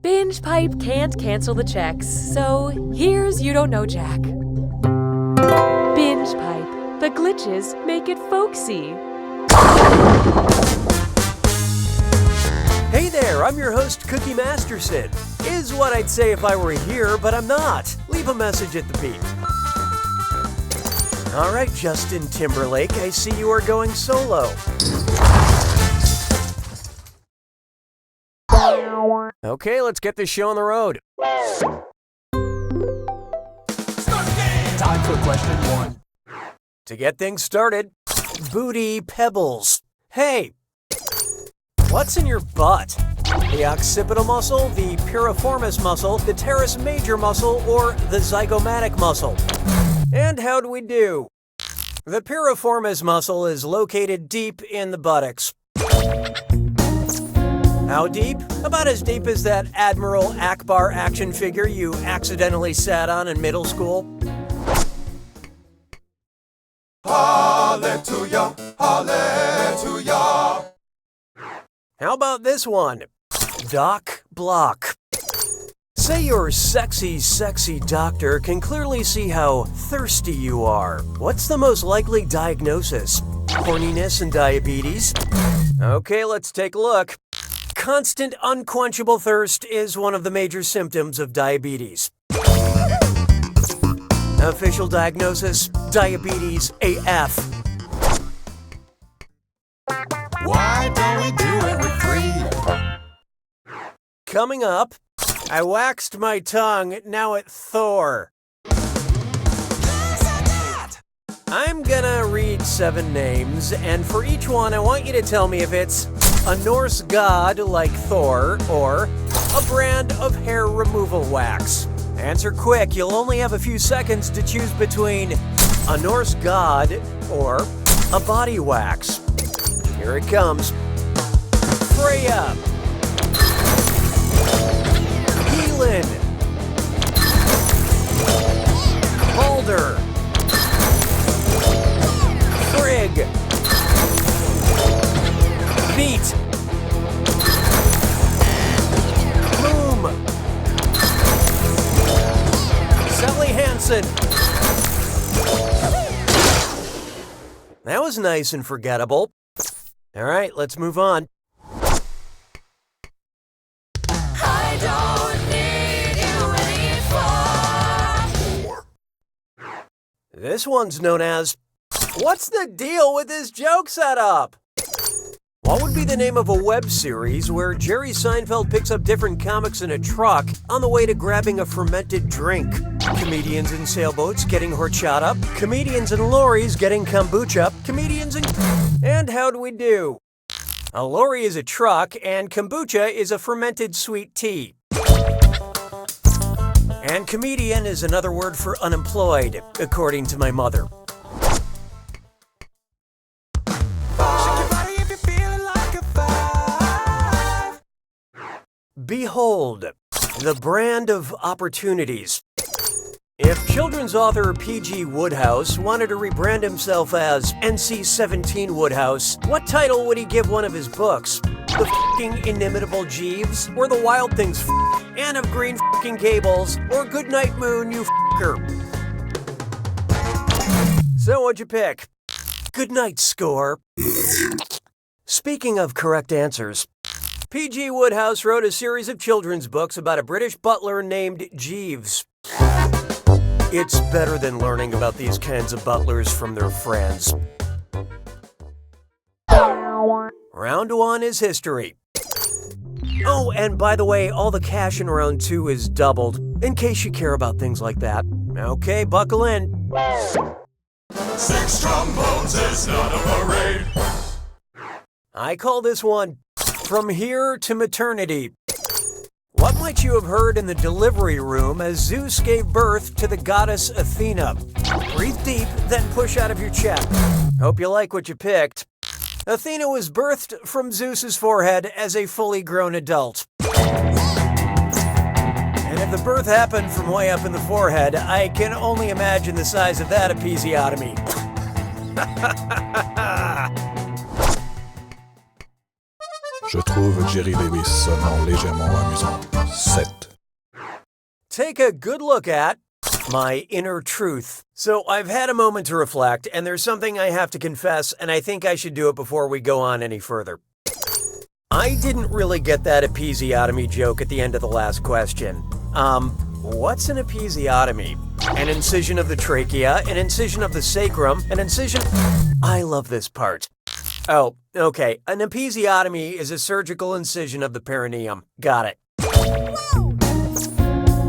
Binge Pipe can't cancel the checks, so here's You Don't Know Jack. Binge Pipe. The glitches make it folksy. Hey there, I'm your host, Cookie Masterson. Is what I'd say if I were here, but I'm not. Leave a message at the beep. All right, Justin Timberlake, I see you are going solo. Okay, let's get this show on the road. Time for question 1. To get things started, booty pebbles. Hey, what's in your butt? The occipital muscle, the piriformis muscle, the teres major muscle, or the zygomatic muscle? And how do we do? The piriformis muscle is located deep in the buttocks. How deep? About as deep as that Admiral Akbar action figure you accidentally sat on in middle school. Hallelujah, hallelujah. How about this one? Doc Block. Say your sexy, sexy doctor can clearly see how thirsty you are. What's the most likely diagnosis? Horniness and diabetes? Okay, let's take a look. Constant unquenchable thirst is one of the major symptoms of diabetes. Official diagnosis, diabetes AF. Why don't we do it with 3? Coming up, I waxed my tongue, now at Thor. I'm gonna read 7 names, and for each one I want you to tell me if it's a Norse god like Thor, or a brand of hair removal wax. Answer quick, you'll only have a few seconds to choose between a Norse god or a body wax. Here it comes. Freya. Heelin. Balder. Frigg. Beat. Loom. Sally Hansen. That was nice and forgettable. All right, let's move on. I don't need you anymore. This one's known as, what's the deal with this joke setup? What would be the name of a web series where Jerry Seinfeld picks up different comics in a truck on the way to grabbing a fermented drink? Comedians in sailboats getting horchata, comedians in lorries getting kombucha, comedians in... And how do we do? A lorry is a truck, and kombucha is a fermented sweet tea. And comedian is another word for unemployed, according to my mother. Behold, the brand of opportunities. If children's author P.G. Wodehouse wanted to rebrand himself as NC-17 Wodehouse, what title would he give one of his books? The f***ing inimitable Jeeves? Or The Wild Things Anne of Green f***ing Gables? Or Goodnight Moon, you f***er? So what'd you pick? Good night, score. Speaking of correct answers, P.G. Wodehouse wrote a series of children's books about a British butler named Jeeves. It's better than learning about these kinds of butlers from their friends. Round 1 is history. Oh, and by the way, all the cash in round 2 is doubled, in case you care about things like that. Okay, buckle in. 6 trombones is not a parade. I call this one From Here to Maternity. What might you have heard in the delivery room as Zeus gave birth to the goddess Athena? Breathe deep, then push out of your chest. Hope you like what you picked. Athena was birthed from Zeus's forehead as a fully grown adult. And if the birth happened from way up in the forehead, I can only imagine the size of that episiotomy. Je trouve Jerry Lewis seulement légèrement amusant. 7. Take a good look at my inner truth. So I've had a moment to reflect, and there's something I have to confess, and I think I should do it before we go on any further. I didn't really get that episiotomy joke at the end of the last question. What's an episiotomy? An incision of the trachea, an incision of the sacrum, an incision... I love this part. Oh, okay. An episiotomy is a surgical incision of the perineum. Got it.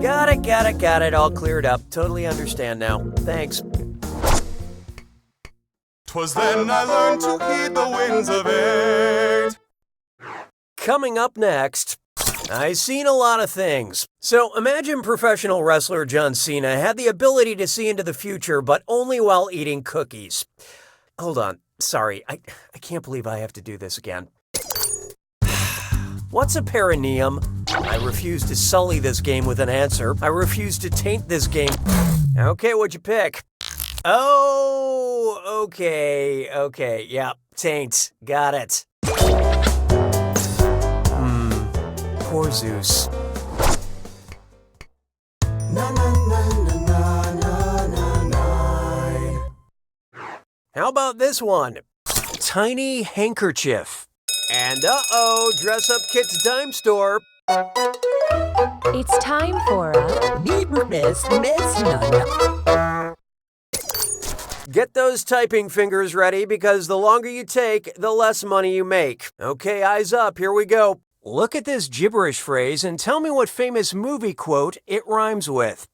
Got it. All cleared up. Totally understand now. Thanks. 'Twas then I learned to heed the winds of age. Coming up next, I've seen a lot of things. So imagine professional wrestler John Cena had the ability to see into the future, but only while eating cookies. Hold on. Sorry, I can't believe I have to do this again. What's a perineum? I refuse to sully this game with an answer. I refuse to taint this game. Okay, what'd you pick? Oh, okay, yeah, taint. Got it. Poor Zeus. Na na na na na na na na. How about this one? Tiny handkerchief. And dress up kit's dime store. It's time for a Get those typing fingers ready because the longer you take, the less money you make. Okay, eyes up, here we go. Look at this gibberish phrase and tell me what famous movie quote it rhymes with.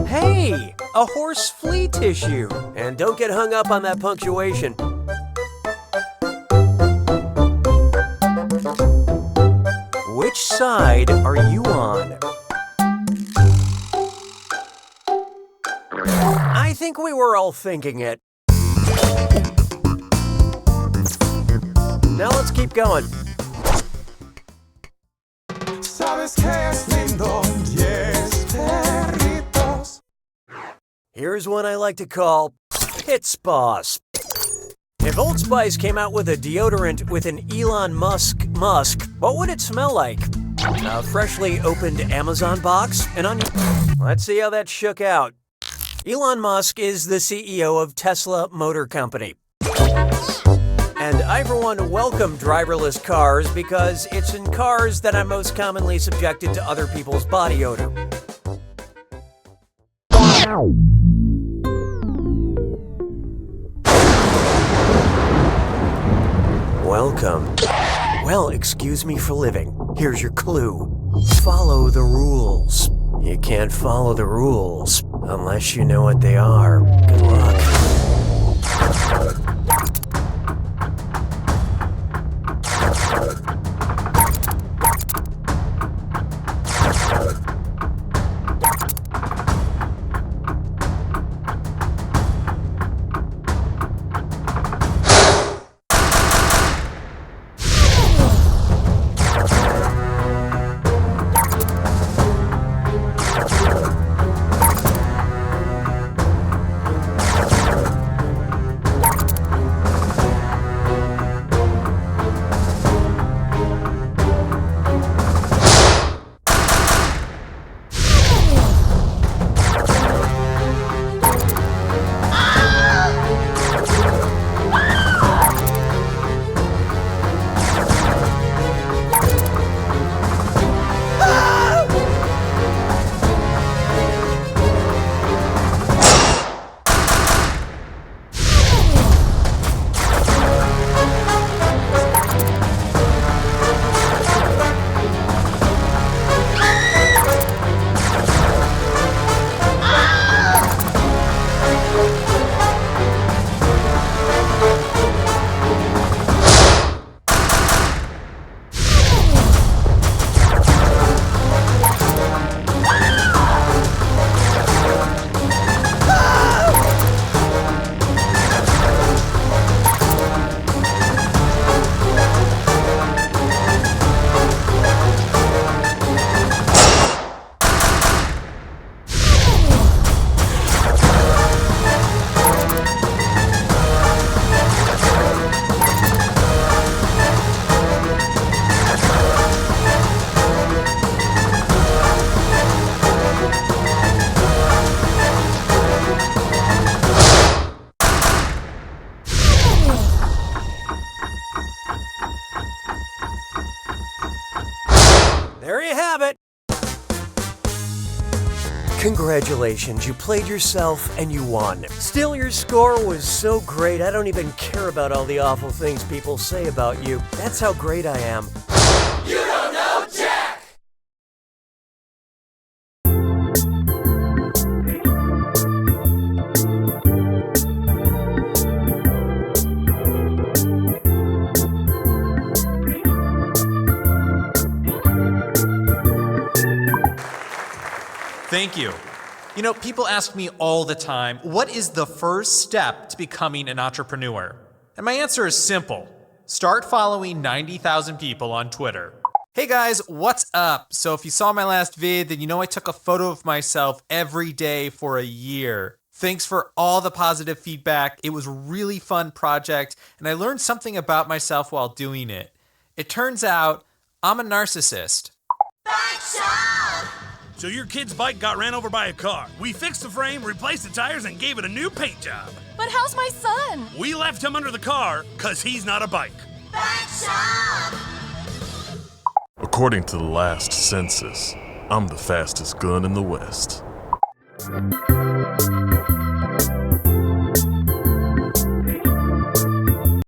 Hey, a horse flea tissue. And don't get hung up on that punctuation. Which side are you on? I think we were all thinking it. Now let's keep going. Sabes que es lindo, 10 perritos. Here's one I like to call Pits Boss. If Old Spice came out with a deodorant with an Elon Musk, what would it smell like? A freshly opened Amazon box? An onion? Let's see how that shook out. Elon Musk is the CEO of Tesla Motor Company. And I, for one, welcome driverless cars because it's in cars that I'm most commonly subjected to other people's body odor. Welcome. Well, excuse me for living. Here's your clue. Follow the rules. You can't follow the rules unless you know what they are. Good luck. There you have it. Congratulations, you played yourself and you won. Still, your score was so great, I don't even care about all the awful things people say about you. That's how great I am. You don't know Jack! Thank you. You know, people ask me all the time, what is the first step to becoming an entrepreneur? And my answer is simple. Start following 90,000 people on Twitter. Hey guys, what's up? So if you saw my last vid, then you know I took a photo of myself every day for a year. Thanks for all the positive feedback. It was a really fun project, and I learned something about myself while doing it. It turns out I'm a narcissist. So your kid's bike got ran over by a car. We fixed the frame, replaced the tires, and gave it a new paint job. But how's my son? We left him under the car because he's not a bike. According to the last census, I'm the fastest gun in the West.